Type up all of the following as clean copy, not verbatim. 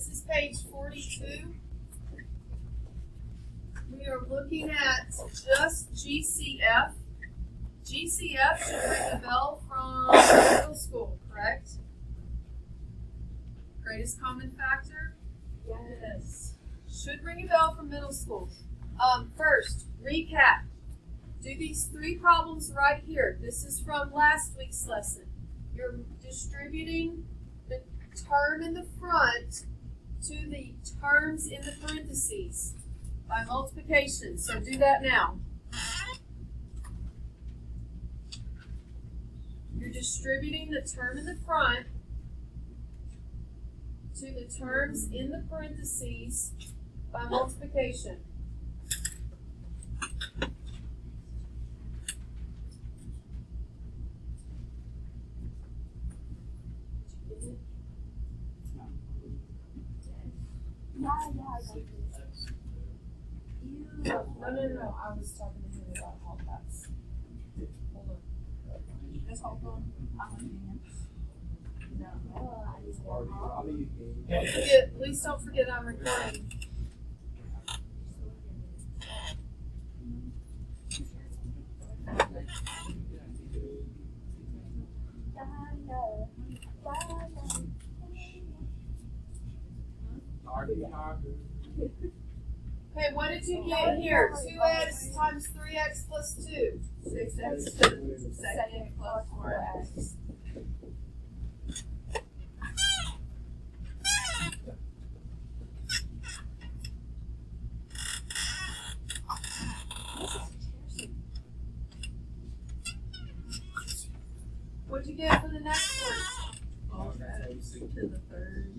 This is page 42. We are looking at just GCF. GCF should ring a bell from middle school, correct? Greatest common factor? Yes. Should ring a bell from middle school. First, recap. Do these 3 problems right here. This is from last week's lesson. You're distributing the term in the front to the terms in the parentheses by multiplication. So do that now. You're distributing the term in the front to the terms in the parentheses by multiplication. No. I was talking to him about Holcombe. Hold on. That's Holcombe. Please don't forget I'm recording. Okay, what did you get here? 2x times 3x plus 2. 6x to the second plus 4x. What'd you get for the next one? 12x to the third.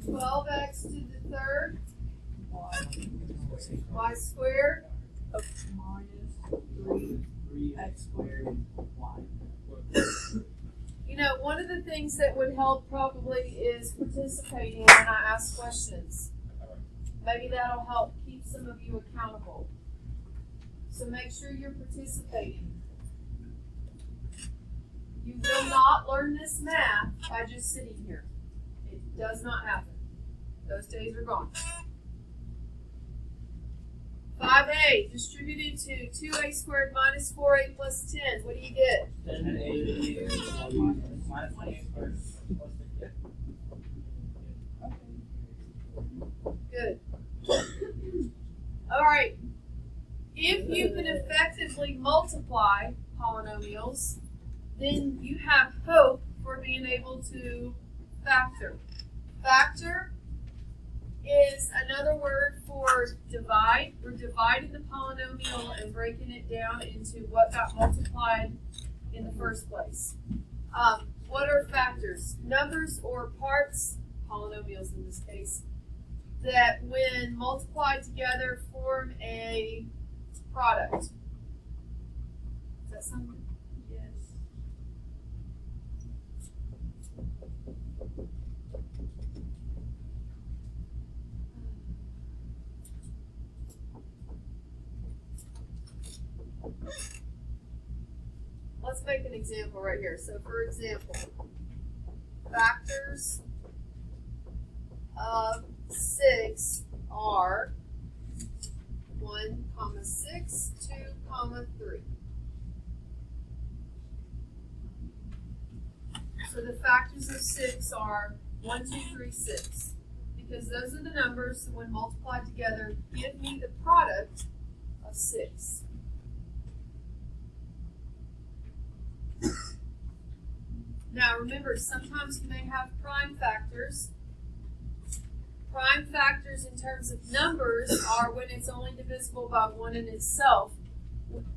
12x to the third. Y squared minus 3x squared y. You know, one of the things that would help probably is participating when I ask questions. Maybe that'll help keep some of you accountable. So make sure you're participating. You will not learn this math by just sitting here. It does not happen. Those days are gone. 5a distributed to 2a squared minus 4a plus 10. What do you get? 10a minus 20a squared plus 6. Good. All right. If you can effectively multiply polynomials, then you have hope for being able to factor. Factor is another word for divide. We're dividing the polynomial and breaking it down into what got multiplied in the first place. What are factors? Numbers or parts, polynomials in this case, that when multiplied together form a product. Is that something? Yes. Let's make an example right here. So for example, factors of 6 are 1, 6, 2, 3. So the factors of 6 are 1, 2, 3, 6. Because those are the numbers that when multiplied together give me the product of 6. Now remember, sometimes you may have prime factors. Prime factors in terms of numbers are when it's only divisible by 1 in itself.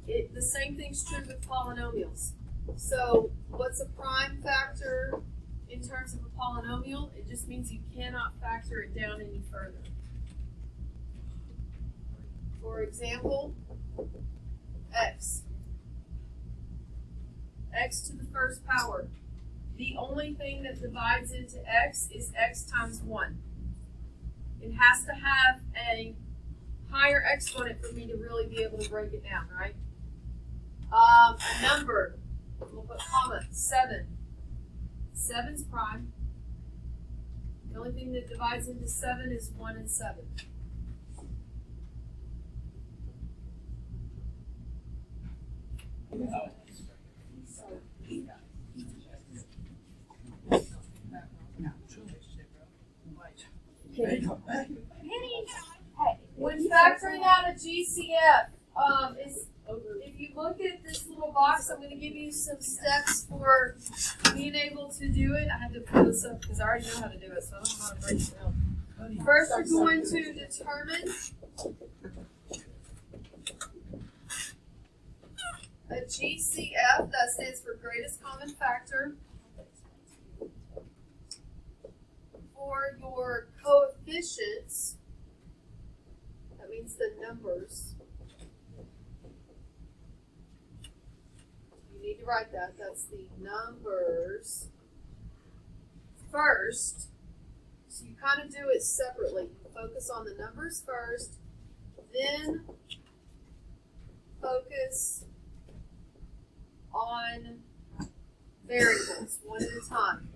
The same thing's true with polynomials. So what's a prime factor in terms of a polynomial? It just means you cannot factor it down any further. For example, x. X to the first power. The only thing that divides into x is x times 1. It has to have a higher exponent for me to really be able to break it down, right? A number, we'll put comma, 7. 7's prime. The only thing that divides into 7 is 1 and 7. When factoring out a GCF, if you look at this little box, I'm going to give you some steps for being able to do it. I had to pull this up because I already know how to do it, so I don't know how to break it down. First, we're going to determine a GCF, that stands for greatest common factor, for your coefficients. That means the numbers. You need to write that. That's the numbers first. So you kind of do it separately. You focus on the numbers first, then focus on variables one at a time.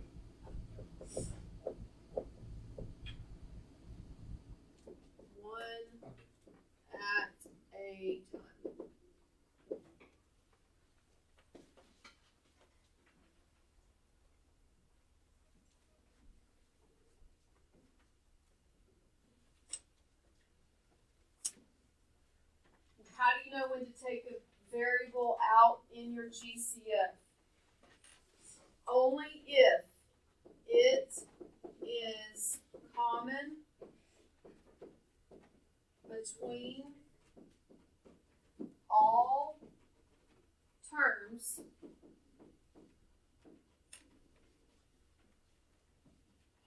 One at a time. How do you know when to take a variable out in your GCF? Only if it is common between all terms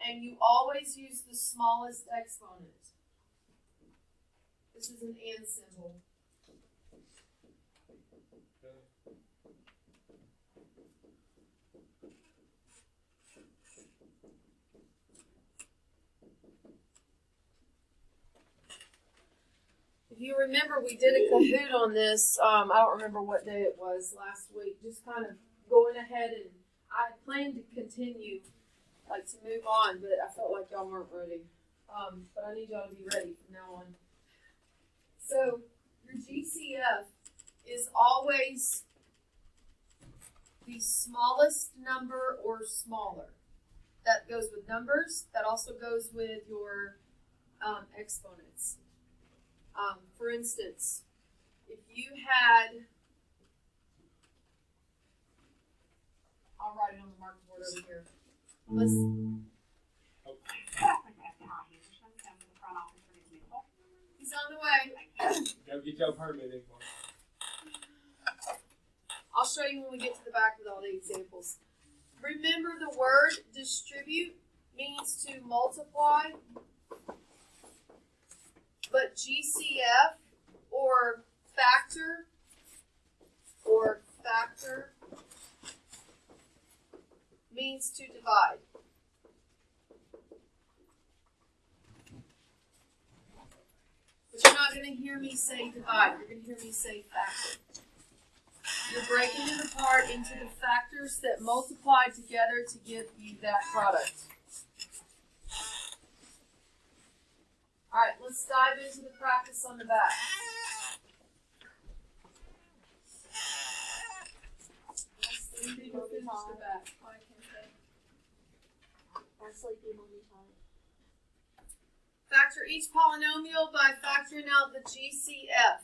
and you always use the smallest exponent. This is an and symbol. If you remember, we did a Kahoot on this. I don't remember what day it was last week. Just kind of going ahead, and I planned to continue, like to move on, but I felt like y'all weren't ready. But I need y'all to be ready from now on. So your GCF is always the smallest number or smaller. That goes with numbers. That also goes with your exponents. For instance, if you had, I'll write it on the marker board over here. Let's, he's on the way. Go get your permit. I'll show you when we get to the back with all the examples. Remember, the word distribute means to multiply. But GCF or factor means to divide. But you're not going to hear me say divide. You're going to hear me say factor. You're breaking it apart into the factors that multiply together to give you that product. All right, let's dive into the practice on the back. Factor each polynomial by factoring out the GCF.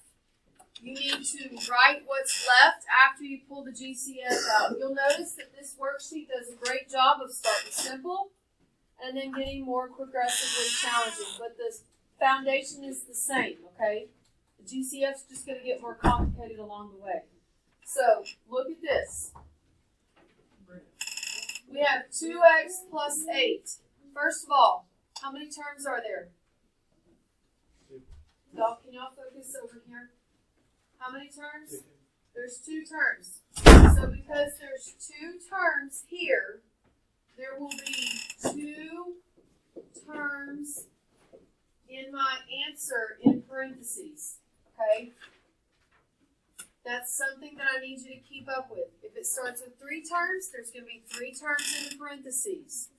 You need to write what's left after you pull the GCF out. You'll notice that this worksheet does a great job of starting simple and then getting more progressively challenging. But the foundation is the same, okay? The GCF is just going to get more complicated along the way. So, look at this. We have 2x plus 8. First of all, how many terms are there? Can y'all focus over here? How many terms? There's 2 terms. So because there's 2 terms here, there will be 2 terms in my answer in parentheses. Okay? That's something that I need you to keep up with. If it starts with 3 terms, there's going to be 3 terms in the parentheses.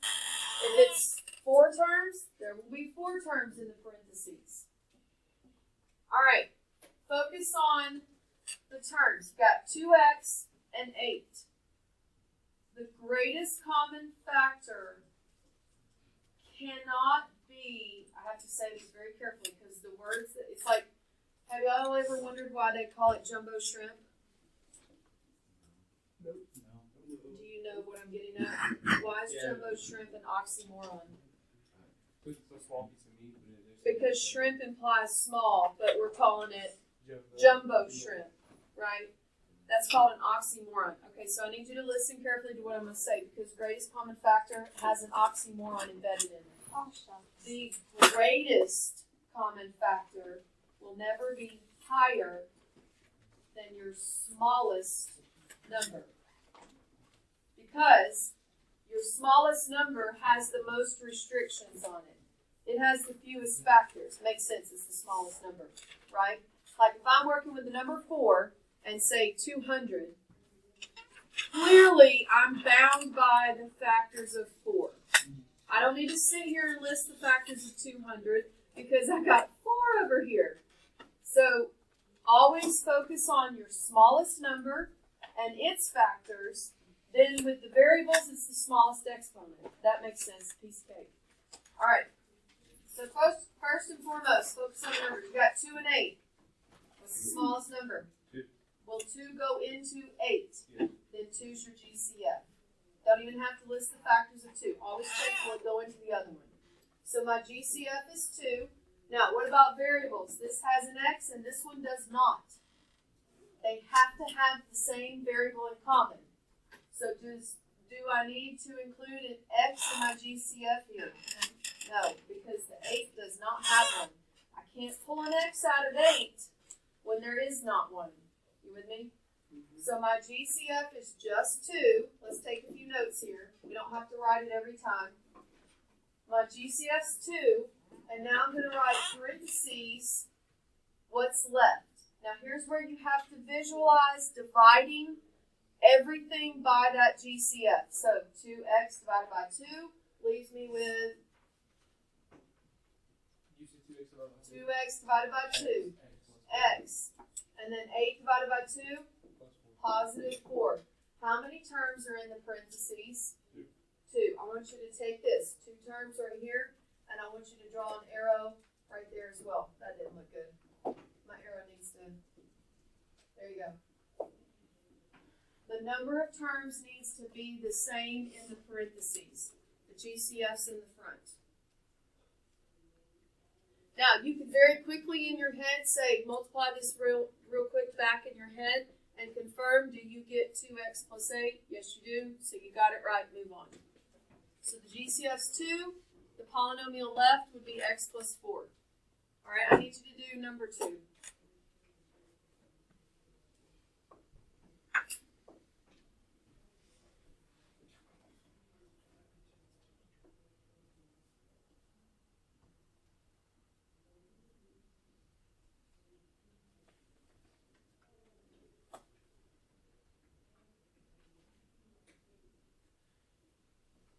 If it's 4 terms, there will be 4 terms in the parentheses. All right, focus on the terms. You've got 2x and 8. The greatest common factor cannot be, I have to say this very carefully because the words, that it's like, have y'all ever wondered why they call it jumbo shrimp? No. Do you know what I'm getting at? Why is jumbo shrimp an oxymoron? It's a small piece of meat. Because shrimp implies small, but we're calling it jumbo shrimp, right? That's called an oxymoron. Okay, so I need you to listen carefully to what I'm going to say because greatest common factor has an oxymoron embedded in it. Awesome. The greatest common factor will never be higher than your smallest number. Because your smallest number has the most restrictions on it. It has the fewest factors. Makes sense, it's the smallest number, right? Like if I'm working with the number 4 and say 200, clearly I'm bound by the factors of 4. I don't need to sit here and list the factors of 200 because I got 4 over here. So always focus on your smallest number and its factors. Then with the variables, it's the smallest exponent. That makes sense. Piece of cake. All right. So first and foremost, focus on the numbers. You got 2 and 8. What's the smallest number? 2. Will 2 go into 8? Yeah. Then 2's your GCF. Don't even have to list the factors of 2. Always check will it go into the other one. So my GCF is 2. Now, what about variables? This has an X and this one does not. They have to have the same variable in common. So do I need to include an X in my GCF here? No, because the 8 does not have one. I can't pull an X out of 8 when there is not one. You with me? So my GCF is just 2. Let's take a few notes here. We don't have to write it every time. My GCF's 2, and now I'm going to write parentheses what's left. Now here's where you have to visualize dividing everything by that GCF. So 2x divided by 2 leaves me with 2x divided by 2, x, and then 8 divided by 2, positive 4. How many terms are in the parentheses? 2. I want you to take this. 2 terms right here, and I want you to draw an arrow right there as well. That didn't look good. My arrow needs to, there you go. The number of terms needs to be the same in the parentheses. The GCF's in the front. Now, you can very quickly in your head say, multiply this real quick back in your head and confirm, do you get 2x plus 8? Yes, you do. So you got it right. Move on. So the GCF's 2. The polynomial left would be x plus 4. All right, I need you to do number 2.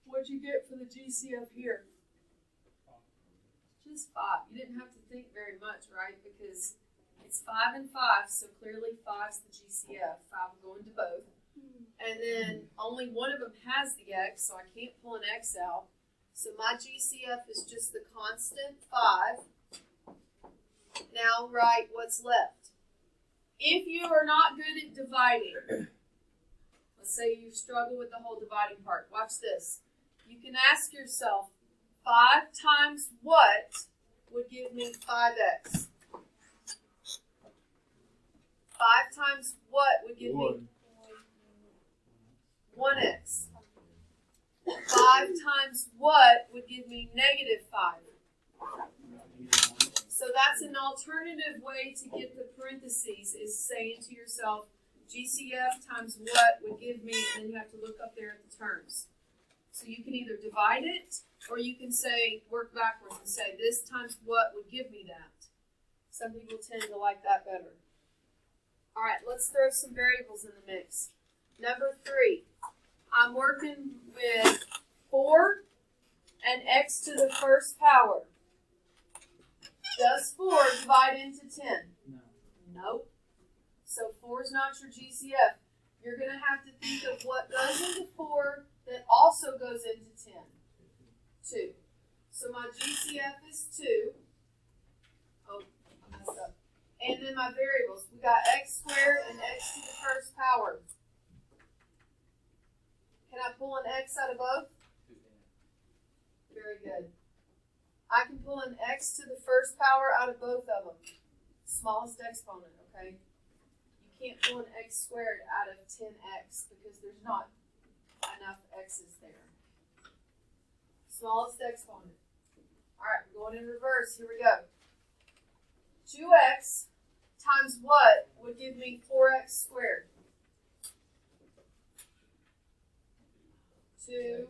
What'd you get for the GCF here? Just 5. You didn't have to think very much, right? Because it's 5 and 5, so clearly 5's the GCF. 5 will go into both. And then only one of them has the x, so I can't pull an x out. So my GCF is just the constant 5. Now write what's left. If you are not good at dividing, let's say you struggle with the whole dividing part, watch this. You can ask yourself, 5 times what would give me 5x? 5 times what would give me 1x? 5 times what would give me negative 5? So that's an alternative way to get the parentheses, is saying to yourself, GCF times what would give me, and then you have to look up there at the terms. So you can either divide it, or you can say, work backwards and say, this times what would give me that. Some people tend to like that better. All right, let's throw some variables in the mix. Number 3, I'm working with 4 and x x to the first power. Does 4 divide into 10? No. Nope. So 4 is not your GCF. You're going to have to think of what goes into 4 that also goes into 10. 2. So my GCF is 2. Oh, I messed up. And then my variables. We got x squared and x to the first power. Can I pull an x out of both? Very good. I can pull an x to the first power out of both of them. Smallest exponent, okay? You can't pull an x squared out of 10x because there's not enough x's there. Smallest exponent. All right, we're going in reverse. Here we go. 2x times what would give me 4x squared? 2